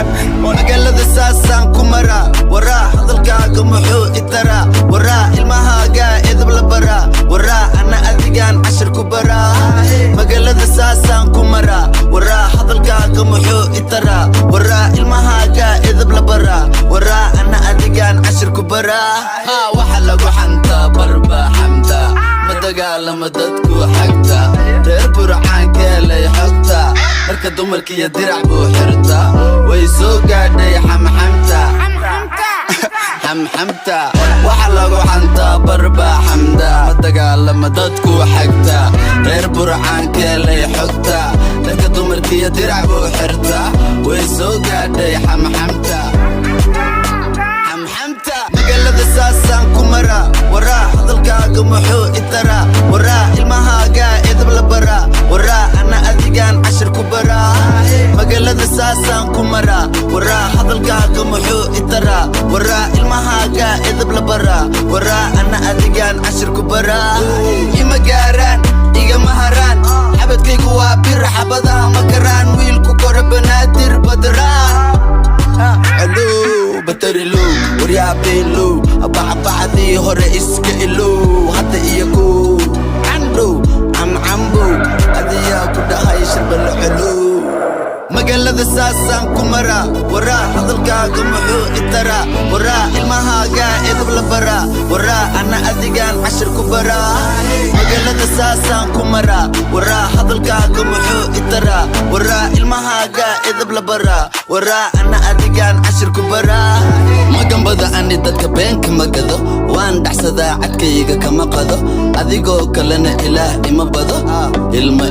magaalada saasaan ku maraa waraa hadalkaaga muxuu itaraa waraa ilmahaaga edab la baraa waraa ana adigaan cashir ku baraa magaalada saasaan ku maraa waraa hadalkaaga muxuu itaraa waraa ilmahaaga edab la baraa waraa ana adigaan cashir ku baraa waxa lagu xanta barba xamda madagaalama dadku xagta reer burcaankeelay xogta marka dumarkiiyo dirac buu xirta way soo gaadhay xamxamta xamxamta waxa lagu xanta barba xamda madagaalama dadku xagta reer burcaankeelay xogta marka dumarkiiyo dirac buu xirta way soo gaadhay xamxamta magaalada saasaan ku maraa waraa hadalkaaga muxuu itaraa waraa ilmahaaga edab la baraa waraa ana adigaan cashir ku baraa magaalada saasaan ku maraa waraa hadalkaaga muxuu itaraa waraa ilmahaaga edab la baraa waraa ana adigaan cashir ku baraa ima gaaraan igama haraan xabadkaygu waa bir xabadaha ma karaan wiilku kora banaadir badraan batarilu waryaabelu abacabacdii hore iska ilow hadda iyagu candhow camcambow adiyaa ku dhahay sharbalo celow magaalada saasaan ku maraa waraa hadalkaaga muxuu itaraa waraa ilmahaaga edab la baraa waraa ana adigaan cashir ku baraa magaalada saasaan ku maraa waraa hadalkaaga muxuu itaraa waraa ilmahaaga edab la baraa waraa ana adigaan cashir ku baraa magambada ani dadka beenka magado waan dhaxsadaa cadkayga kama qado adigoo kalena ilaah ima bado ilmo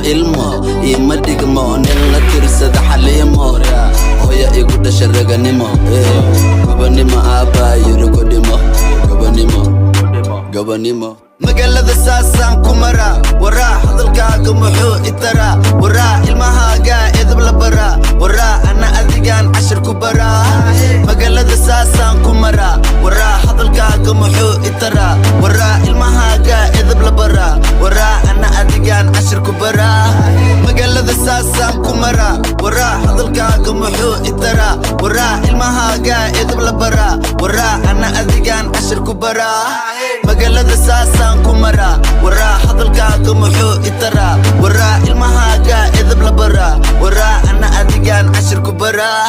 ima dhigmo nin la tirsada xaliimo hooya igu dhasha raganimo gobanimo aabbaa yiri gobanimo magaalada saasaan ku maraa waraa hadalkaaga muxuu itaraa waraa ilmahaaga edab la baraa waraa ana adigaan cashir ku baraa magaalada saasaan ku maraa waraa hadalkaaga muxuu itaraa waraa ilmahaaga edab la baraa waraa ana adigaan cashir ku baraa magaalada saasaan ku maraa waraa hadalkaaga muxuu itaraa waraa ilmahaaga edab la baraa waraa ana adigaan cashir ku baraa magaalada saasaan ku maraa waraa hadalkaaga muxuu itaraa waraa ilmahaaga edab la baraa waraa ana adigaan cashir ku baraa